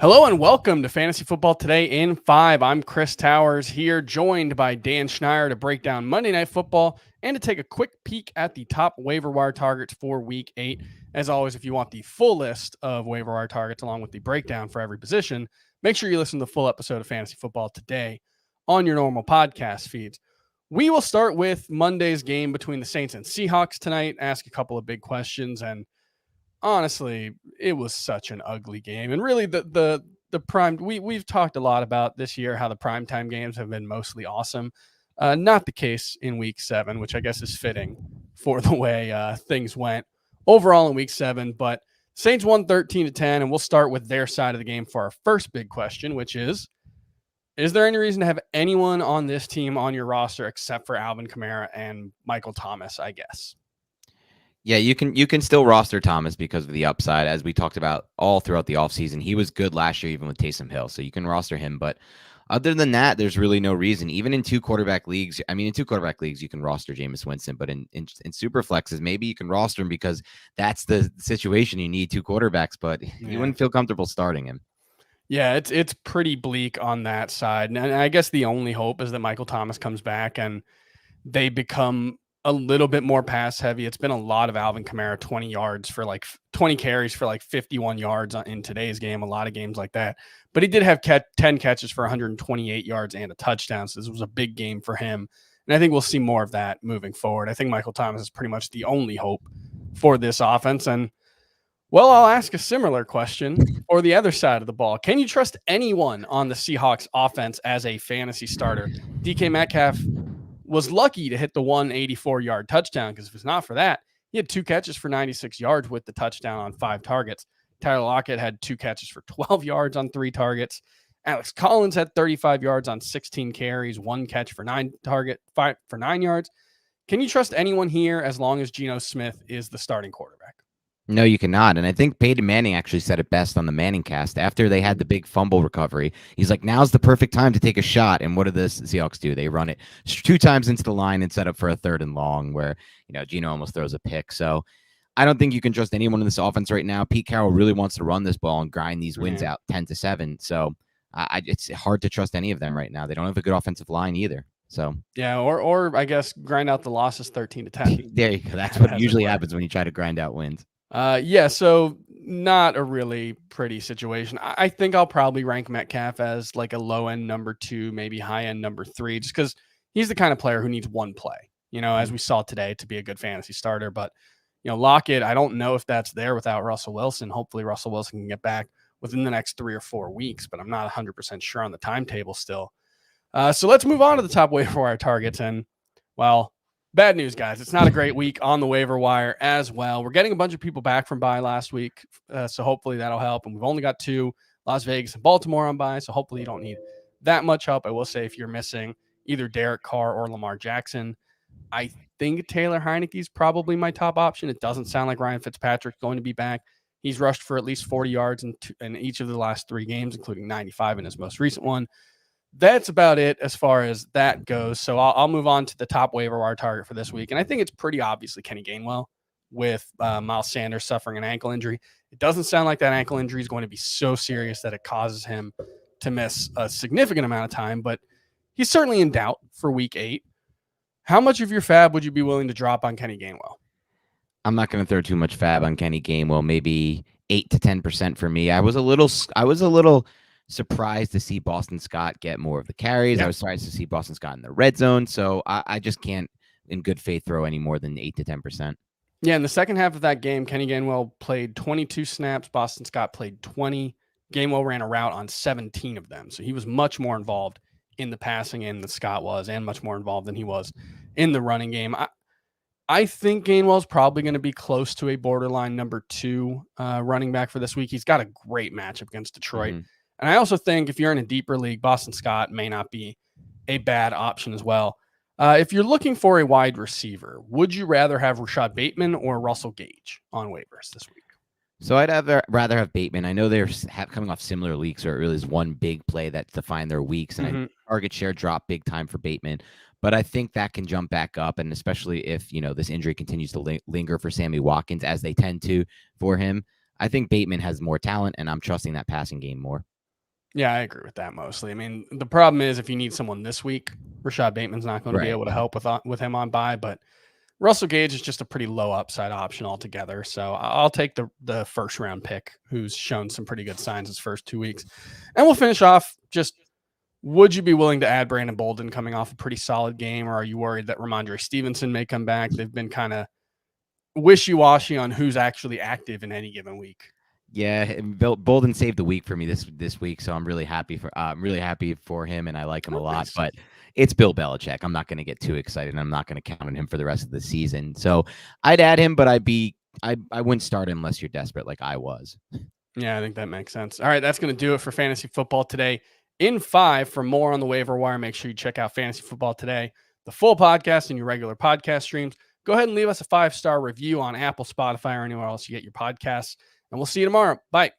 Hello and welcome to Fantasy Football Today in 5. I'm Chris Towers here, joined by Dan Schneier to break down Monday Night Football and to take a quick peek at the top waiver wire targets for Week 8. As always, if you want the full list of waiver wire targets along with the breakdown for every position, make sure you listen to the full episode of Fantasy Football Today on your normal podcast feeds. We will start with Monday's game between the Saints and Seahawks tonight, ask a couple of big questions, and honestly, it was such an ugly game. And really the prime we've talked a lot about this year how the primetime games have been mostly awesome. Not the case in week 7, which I guess is fitting for the way things went overall in week 7. But Saints won 13-10, and we'll start with their side of the game for our first big question, which is there any reason to have anyone on this team on your roster except for Alvin Kamara and Michael Thomas, I guess? Yeah, you can still roster Thomas because of the upside, as we talked about all throughout the offseason. He was good last year, even with Taysom Hill, so you can roster him. But other than that, there's really no reason. Even in two quarterback leagues, you can roster Jameis Winston, but in super flexes, maybe you can roster him because that's the situation. You need two quarterbacks, but you wouldn't feel comfortable starting him. Yeah, it's pretty bleak on that side. And I guess the only hope is that Michael Thomas comes back and they become a little bit more pass heavy. It's been a lot of Alvin Kamara, 20 carries for like 51 yards in today's game, a lot of games like that. But he did have 10 catches for 128 yards and a touchdown. So this was a big game for him. And I think we'll see more of that moving forward. I think Michael Thomas is pretty much the only hope for this offense. And well, I'll ask a similar question for the other side of the ball. Can you trust anyone on the Seahawks offense as a fantasy starter? DK Metcalf was lucky to hit the 184-yard touchdown, because if it's not for that, he had 2 catches for 96 yards with the touchdown on 5 targets. Tyler Lockett had 2 catches for 12 yards on 3 targets. Alex Collins had 35 yards on 16 carries, 1 catch for 9 yards. Can you trust anyone here as long as Geno Smith is the starting quarterback? No, you cannot. And I think Peyton Manning actually said it best on the Manning cast after they had the big fumble recovery. He's like, now's the perfect time to take a shot. And what do the Seahawks do? They run it 2 times into the line and set up for a 3rd and long where, Geno almost throws a pick. So I don't think you can trust anyone in this offense right now. Pete Carroll really wants to run this ball and grind these wins out 10-7. So it's hard to trust any of them right now. They don't have a good offensive line either. So yeah, or I guess grind out the losses 13-10. There you go. That's what usually happens when you try to grind out wins. So not a really pretty situation. I think I'll probably rank Metcalf as like a low end number 2, maybe high end number 3, just because he's the kind of player who needs one play, as we saw today, to be a good fantasy starter. But, Lockett, I don't know if that's there without Russell Wilson. Hopefully Russell Wilson can get back within the next 3 or 4 weeks, but I'm not 100% sure on the timetable still. So let's move on to the top waiver wire targets. And, well, bad news, guys. It's not a great week on the waiver wire as well. We're getting a bunch of people back from bye last week, so hopefully that'll help. And we've only got 2, Las Vegas and Baltimore, on bye, so hopefully you don't need that much help. I will say if you're missing either Derek Carr or Lamar Jackson, I think Taylor Heineke's probably my top option. It doesn't sound like Ryan Fitzpatrick's going to be back. He's rushed for at least 40 yards in each of the last 3 games, including 95 in his most recent one. That's about it as far as that goes. So I'll move on to the top waiver wire target for this week. And I think it's pretty obviously Kenny Gainwell, with Miles Sanders suffering an ankle injury. It doesn't sound like that ankle injury is going to be so serious that it causes him to miss a significant amount of time, but he's certainly in doubt for week 8. How much of your fab would you be willing to drop on Kenny Gainwell? I'm not going to throw too much fab on Kenny Gainwell, maybe 8 to 10% for me. I was a little surprised to see Boston Scott get more of the carries. Yep. I was surprised to see Boston Scott in the red zone. So I just can't, in good faith, throw any more than 8 to 10%. Yeah, in the second half of that game, Kenny Gainwell played 22 snaps. Boston Scott played 20. Gainwell ran a route on 17 of them. So he was much more involved in the passing game than Scott was, and much more involved than he was in the running game. I think Gainwell's probably going to be close to a borderline number 2 running back for this week. He's got a great matchup against Detroit. Mm-hmm. And I also think if you're in a deeper league, Boston Scott may not be a bad option as well. If you're looking for a wide receiver, would you rather have Rashad Bateman or Russell Gage on waivers this week? So I'd rather have Bateman. I know they're coming off similar weeks, or it really is one big play that defined their weeks, and target share dropped big time for Bateman. But I think that can jump back up, and especially if this injury continues to linger for Sammy Watkins, as they tend to for him. I think Bateman has more talent, and I'm trusting that passing game more. Yeah, I agree with that mostly. I mean, the problem is if you need someone this week, Rashad Bateman's not going to be able to help with him on bye, but Russell Gage is just a pretty low upside option altogether. So I'll take the first round pick who's shown some pretty good signs his first 2 weeks. And we'll finish off just, would you be willing to add Brandon Bolden coming off a pretty solid game, or are you worried that Ramondre Stevenson may come back? They've been kind of wishy-washy on who's actually active in any given week. Yeah, Bolden saved the week for me this week, so I'm really happy for him, and I like him a lot. Nice. But it's Bill Belichick. I'm not going to get too excited. I'm not going to count on him for the rest of the season. So I'd add him, but I wouldn't start him unless you're desperate, like I was. Yeah, I think that makes sense. All right, that's going to do it for fantasy football today. In 5, for more on the waiver wire, make sure you check out Fantasy Football Today, the full podcast, and your regular podcast streams. Go ahead and leave us a 5-star review on Apple, Spotify, or anywhere else you get your podcasts. And we'll see you tomorrow. Bye.